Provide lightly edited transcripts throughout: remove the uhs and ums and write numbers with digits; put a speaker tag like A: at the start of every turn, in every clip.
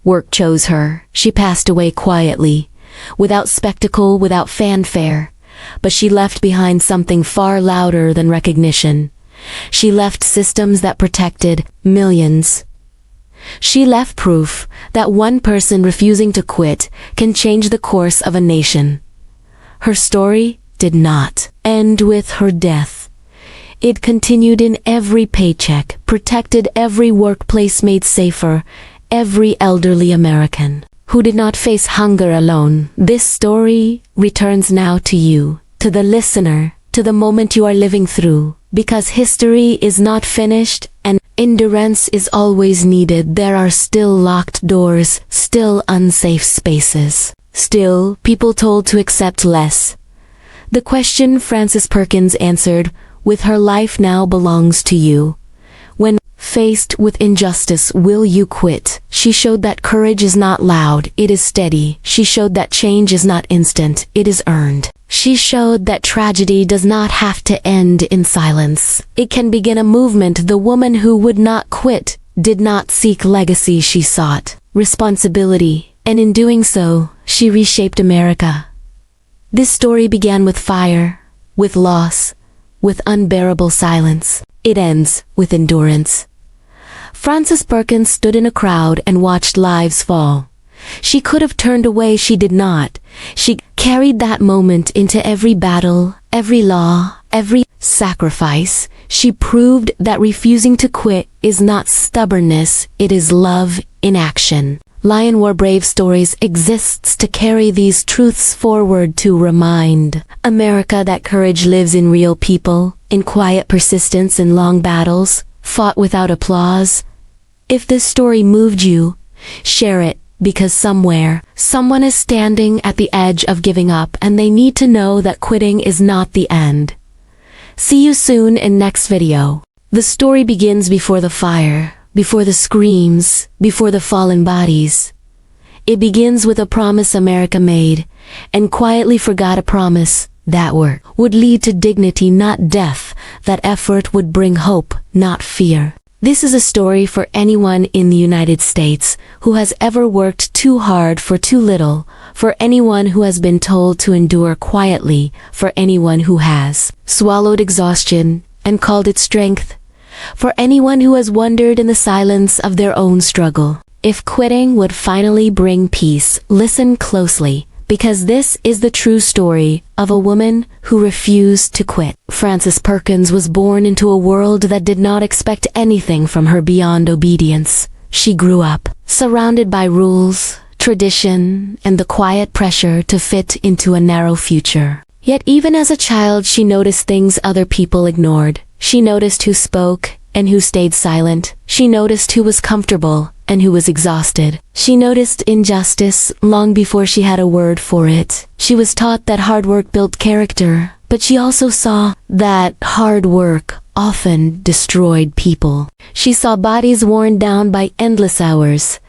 A: Work chose her. She passed away quietly, without spectacle, without fanfare. But she left behind something far louder than recognition. She left systems that protected millions. She left proof that one person refusing to quit can change the course of a nation. Her story did not end with her death. It continued in every paycheck, protected every workplace made safer, every elderly American who did not face hunger alone. This story returns now to you, to the listener, to the moment you are living through. Because history is not finished and endurance is always needed, there are still locked doors, still unsafe spaces, still people told to accept less. The question Frances Perkins answered with her life now belongs to you. When faced with injustice, will you quit? She showed that courage is not loud, it is steady. She showed that change is not instant, it is earned. She showed that tragedy does not have to end in silence. It can begin a movement. The woman who would not quit did not seek legacy, she sought responsibility, and in doing so, she reshaped America. This story began with fire, with loss, with unbearable silence. It ends with endurance. Frances Perkins stood in a crowd and watched lives fall. She could have turned away, she did not. She carried that moment into every battle, every law, every sacrifice. She proved that refusing to quit is not stubbornness, it is love in action. Lion War Brave Stories exists to carry these truths forward, to remind America that courage lives in real people, in quiet persistence, in long battles, fought without applause. If this story moved you, share it, because somewhere, someone is standing at the edge of giving up and they need to know that quitting is not the end. See you soon in next video. The story begins before the fire, before the screams, before the fallen bodies. It begins with a promise America made, and quietly forgot, a promise that work would lead to dignity, not death, that effort would bring hope, not fear. This is a story for anyone in the United States who has ever worked too hard for too little, for anyone who has been told to endure quietly, for anyone who has swallowed exhaustion and called it strength, for anyone who has wondered in the silence of their own struggle if quitting would finally bring peace. Listen closely, because this is the true story of a woman who refused to quit. Frances Perkins was born into a world that did not expect anything from her beyond obedience. She grew up surrounded by rules, tradition, and the quiet pressure to fit into a narrow future. Yet even as a child, she noticed things other people ignored. She noticed who spoke and who stayed silent. She noticed who was comfortable and who was exhausted. She noticed injustice long before she had a word for it. She was taught that hard work built character, but she also saw that hard work often destroyed people. She saw bodies worn down by endless hours,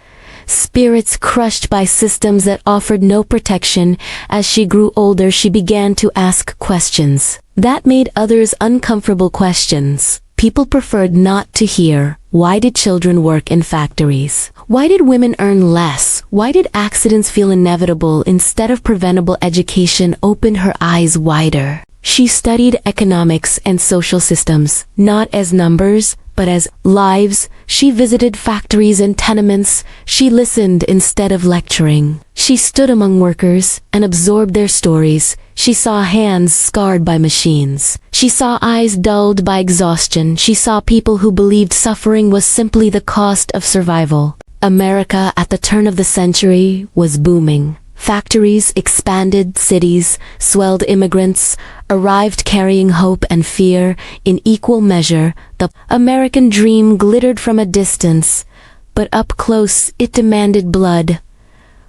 A: spirits crushed by systems that offered no protection. As she grew older, she began to ask questions that made others uncomfortable, questions people preferred not to hear. Why did children work in factories? Why did women earn less? Why did accidents feel inevitable instead of preventable? Education opened her eyes wider. She studied economics and social systems, not as numbers, but as lives. She visited factories and tenements. She listened instead of lecturing. She stood among workers and absorbed their stories. She saw hands scarred by machines. She saw eyes dulled by exhaustion. She saw people who believed suffering was simply the cost of survival. America at the turn of the century was booming. Factories expanded, cities swelled, immigrants arrived carrying hope and fear in equal measure. The American dream glittered from a distance, but up close it demanded blood.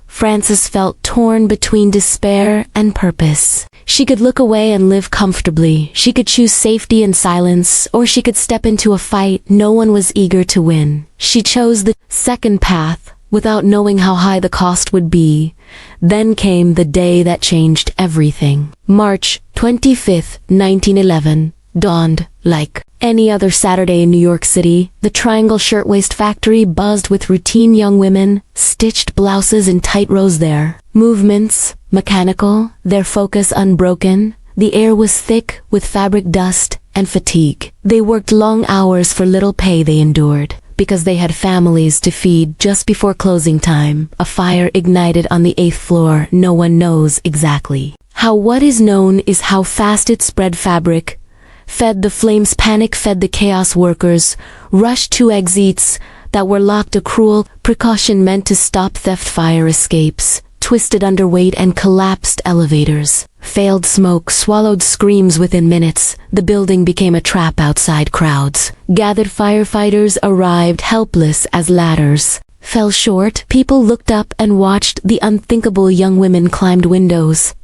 A: Frances felt torn between despair and purpose. She could look away and live comfortably. She could choose safety and silence, or she could step into a fight no one was eager to win. She chose the second path, without knowing how high the cost would be. Then came the day that changed everything. March 25, 1911, dawned. Like any other Saturday in New York City, the Triangle Shirtwaist Factory buzzed with routine young women, stitched blouses in tight rows their movements mechanical, their focus unbroken. The air was thick with fabric dust and fatigue. They worked long hours for little pay they endured, because they had families to feed. Just before closing time, a fire ignited on the 8th floor. No one knows exactly how. What is known is how fast it spread. Fabric fed the flames, panic fed the chaos. Workers rushed to exits that were locked. A cruel precaution meant to stop theft. Fire escapes twisted underweight and collapsed elevators. Failed smoke swallowed screams. Within minutes, the building became a trap. Outside crowds gathered. Firefighters arrived, helpless as ladders fell short. People looked up and watched the unthinkable. Young women climbed windows.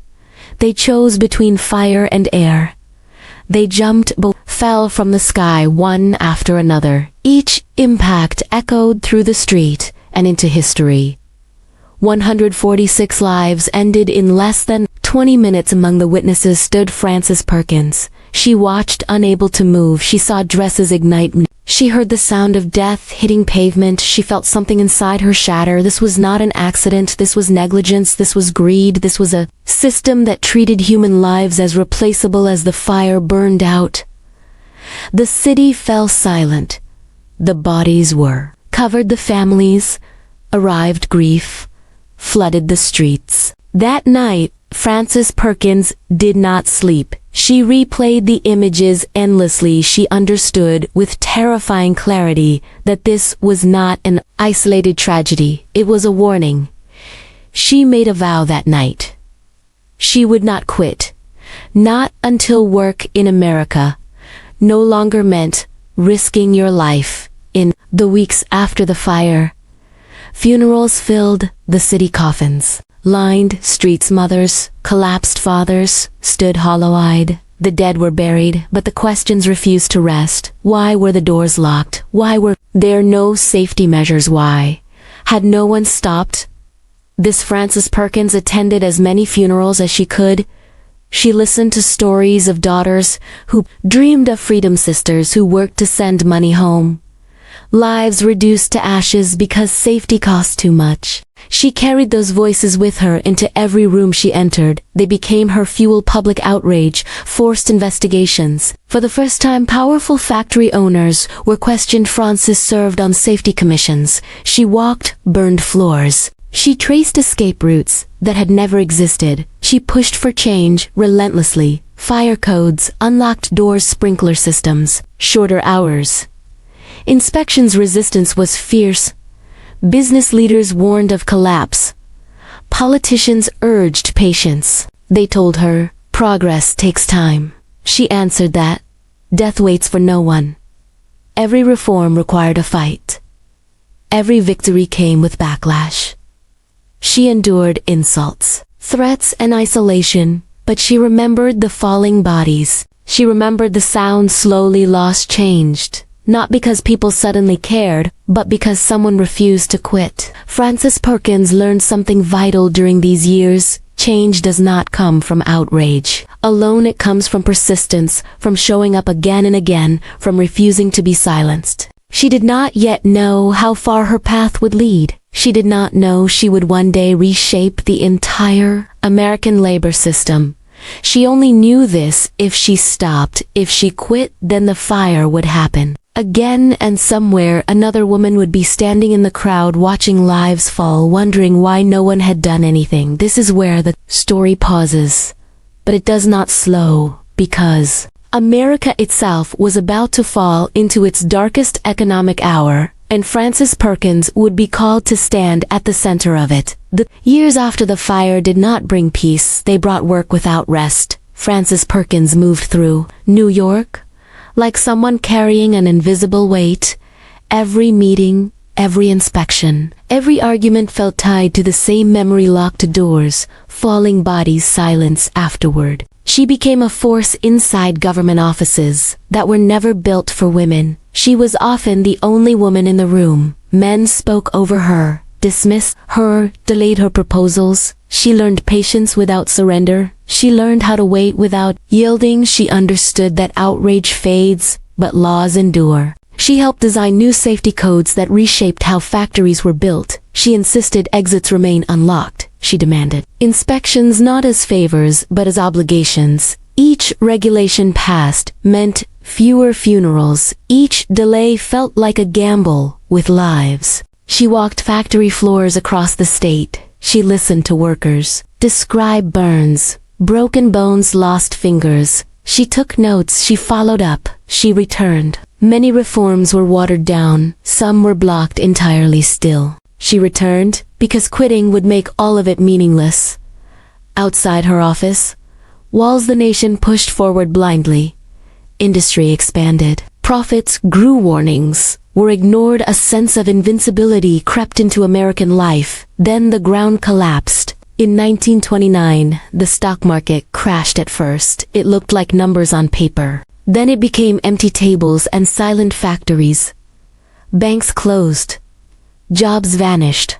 A: They chose between fire and air. They jumped but fell from the sky one after another. Each impact echoed through the street and into history. 146 lives ended in less than 20 minutes. Among the witnesses stood Frances Perkins. She watched, unable to move. She saw dresses ignite. She heard the sound of death hitting pavement. She felt something inside her shatter. This was not an accident. This was negligence. This was greed. This was a system that treated human lives as replaceable. As the fire burned out, the city fell silent. The bodies were covered. The families arrived. Grief flooded the streets. That night, Frances Perkins did not sleep. She replayed the images endlessly. She understood with terrifying clarity that this was not an isolated tragedy. It was a warning. She made a vow that night. She would not quit. Not until work in America no longer meant risking your life. In the weeks after the fire, funerals filled the city. Coffins lined streets. Mothers, collapsed fathers, stood hollow-eyed. The dead were buried, but the questions refused to rest. Why were the doors locked? Why were there no safety measures? Why had no one stopped this? Frances Perkins attended as many funerals as she could. She listened to stories of daughters who dreamed of freedom, sisters who worked to send money home, lives reduced to ashes because safety cost too much. She carried those voices with her into every room she entered. They became her fuel. Public outrage, forced investigations. For the first time, powerful factory owners were questioned. Frances served on safety commissions. She walked burned floors. She traced escape routes that had never existed. She pushed for change relentlessly. Fire codes, unlocked doors, sprinkler systems, shorter hours. Inspections. Resistance was fierce. Business leaders warned of collapse. Politicians urged patience. They told her, progress takes time. She answered that death waits for no one. Every reform required a fight. Every victory came with backlash. She endured insults, threats, and isolation, but she remembered the falling bodies. She remembered the sound slowly lost. Changed. Not because people suddenly cared, but because someone refused to quit. Frances Perkins learned something vital during these years. Change does not come from outrage alone. It comes from persistence, from showing up again and again, from refusing to be silenced. She did not yet know how far her path would lead. She did not know she would one day reshape the entire American labor system. She only knew this if she stopped. If she quit, then the fire would happen again, and somewhere another woman would be standing in the crowd watching lives fall, wondering why no one had done anything. This is where the story pauses, but it does not slow, because America itself was about to fall into its darkest economic hour, and Frances Perkins would be called to stand at the center of it. The years after the fire did not bring peace, they brought work without rest. Frances Perkins moved through New York like someone carrying an invisible weight. Every meeting, every inspection, every argument felt tied to the same memory. Locked doors, falling bodies, silence afterward. She became a force inside government offices that were never built for women. She was often the only woman in the room. Men spoke over her, dismissed her, delayed her proposals. She learned patience without surrender. She learned how to wait without yielding. She understood that outrage fades, but laws endure. She helped design new safety codes that reshaped how factories were built. She insisted exits remain unlocked. She demanded inspections not as favors, but as obligations. Each regulation passed meant fewer funerals. Each delay felt like a gamble with lives. She walked factory floors across the state. She listened to workers describe burns, broken bones, lost fingers. She took notes, she followed up, she returned. Many reforms were watered down, some were blocked entirely still. She returned because quitting would make all of it meaningless. Outside her office, walls the nation pushed forward blindly. Industry expanded. Profits grew, warnings were ignored, a sense of invincibility crept into American life. Then the ground collapsed. In 1929, the stock market crashed at first. It looked like numbers on paper. Then it became empty tables and silent factories. Banks closed. Jobs vanished.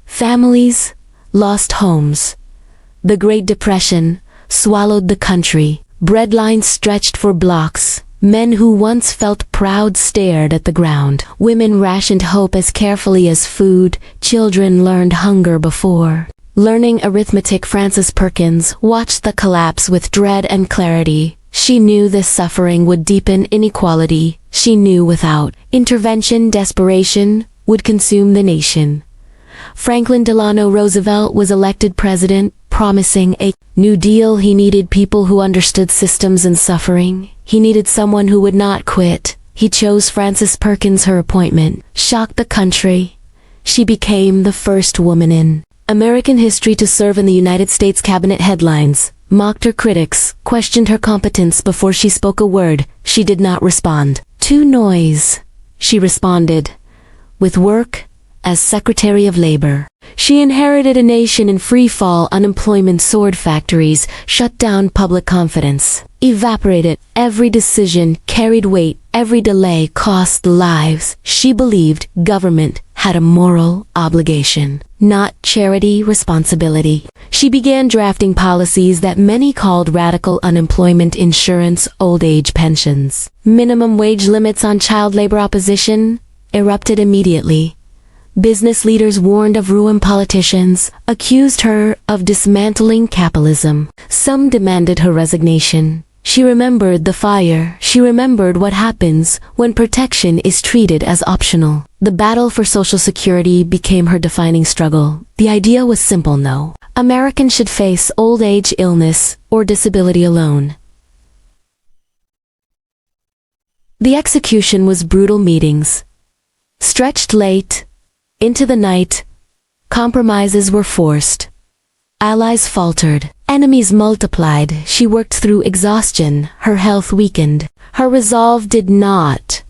A: Families lost homes. The Great Depression swallowed the country. Bread lines stretched for blocks. Men who once felt proud stared at the ground. Women rationed hope as carefully as food. Children learned hunger before learning arithmetic. Frances Perkins watched the collapse with dread and clarity. She knew this suffering would deepen inequality. She knew without intervention, desperation would consume the nation. Franklin Delano Roosevelt was elected president, promising a New Deal. He needed people who understood systems and suffering. He needed someone who would not quit. He chose Frances Perkins. Her appointment shocked the country. She became the first woman in American history to serve in the United States cabinet. Headlines mocked her, critics questioned her competence. Before she spoke a word, she did not respond to noise. She responded with work. As Secretary of Labor, she inherited a nation in free fall. Unemployment soared, factories shut down, public confidence evaporated. Every decision carried weight, every delay cost lives. She believed government had a moral obligation, not charity, responsibility. She began drafting policies that many called radical: unemployment insurance, old age pensions, minimum wage limits on child labor. Opposition erupted immediately. Business leaders warned of ruin. Politicians accused her of dismantling capitalism. Some demanded her resignation. She remembered the fire. She remembered what happens when protection is treated as optional. The battle for Social Security became her defining struggle. The idea was simple: no American should face old age, illness, or disability alone. The execution was brutal. Meetings stretched late into the night. Compromises were forced. Allies faltered. Enemies multiplied. She worked through exhaustion. Her health weakened. Her resolve did not.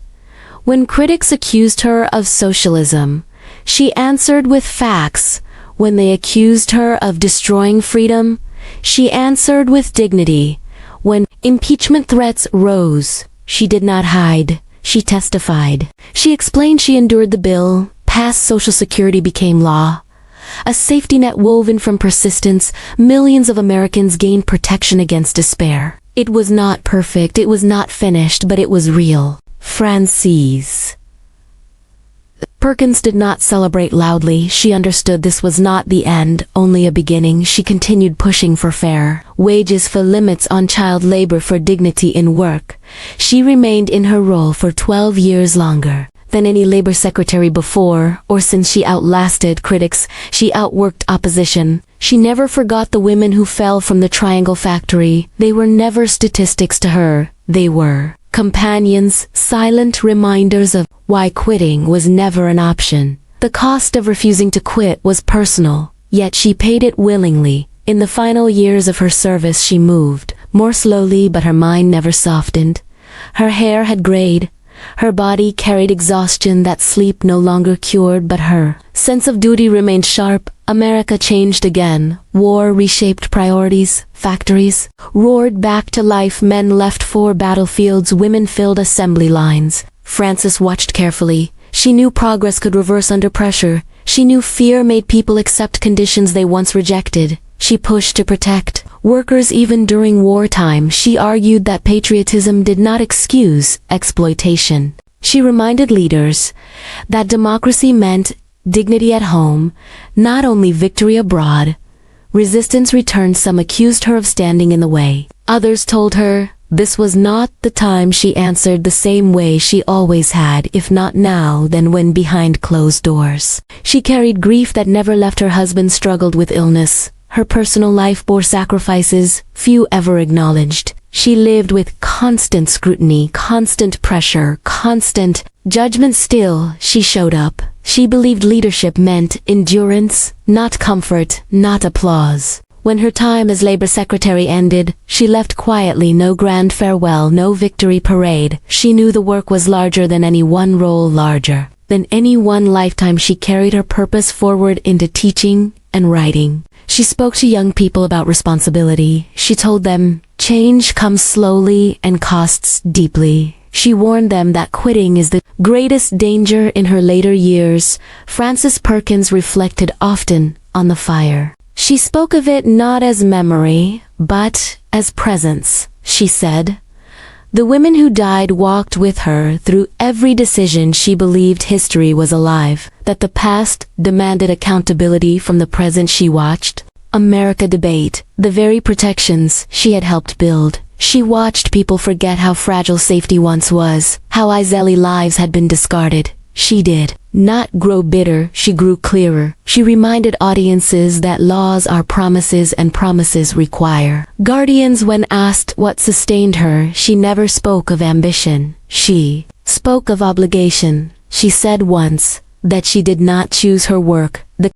A: When critics accused her of socialism, she answered with facts. When they accused her of destroying freedom, she answered with dignity. When impeachment threats rose, she did not hide. She testified. She explained. She endured the bill. Passed. Social Security became law. A safety net woven from persistence. Millions of Americans gained protection against despair. It was not perfect, it was not finished, but it was real. Frances Perkins did not celebrate loudly. She understood this was not the end, only a beginning. She continued pushing for fair wages, for limits on child labor, for dignity in work. She remained in her role for 12 years longer than any labor secretary before or since. She outlasted critics. She outworked opposition. She never forgot the women who fell from the Triangle factory. They were never statistics to her. They were companions, silent reminders of why quitting was never an option. The cost of refusing to quit was personal, yet she paid it willingly. In the final years of her service, she moved more slowly, but her mind never softened. Her hair had grayed. Her body carried exhaustion that sleep no longer cured, but her sense of duty remained sharp. America changed again. War reshaped priorities. Factories roared back to life. Men left for battlefields. Women filled assembly lines. Frances watched carefully. She knew progress could reverse under pressure. She knew fear made people accept conditions they once rejected. She pushed to protect workers even during wartime. She argued that patriotism did not excuse exploitation. She reminded leaders that democracy meant dignity at home, not only victory abroad. Resistance returned. Some accused her of standing in the way. Others told her this was not the time. She answered the same way she always had, if not now, then when behind closed doors. She carried grief that never left. Her husband struggled with illness. Her personal life bore sacrifices few ever acknowledged. She lived with constant scrutiny, constant pressure, constant judgment. Still, she showed up. She believed leadership meant endurance, not comfort, not applause. When her time as labor secretary ended, she left quietly. No grand farewell, no victory parade. She knew the work was larger than any one role, larger than any one lifetime. She carried her purpose forward into teaching and writing. She spoke to young people about responsibility. She told them, change comes slowly and costs deeply. She warned them that quitting is the greatest danger. In her later years, Frances Perkins reflected often on the fire. She spoke of it not as memory, but as presence. She said, the women who died walked with her through every decision. She believed history was alive, that the past demanded accountability from the present. She watched America debate the very protections she had helped build. She watched people forget how fragile safety once was, how Israeli lives had been discarded. She did not grow bitter, she grew clearer. She reminded audiences that laws are promises and promises require guardians. When asked what sustained her, she never spoke of ambition. She spoke of obligation. She said once that she did not choose her work,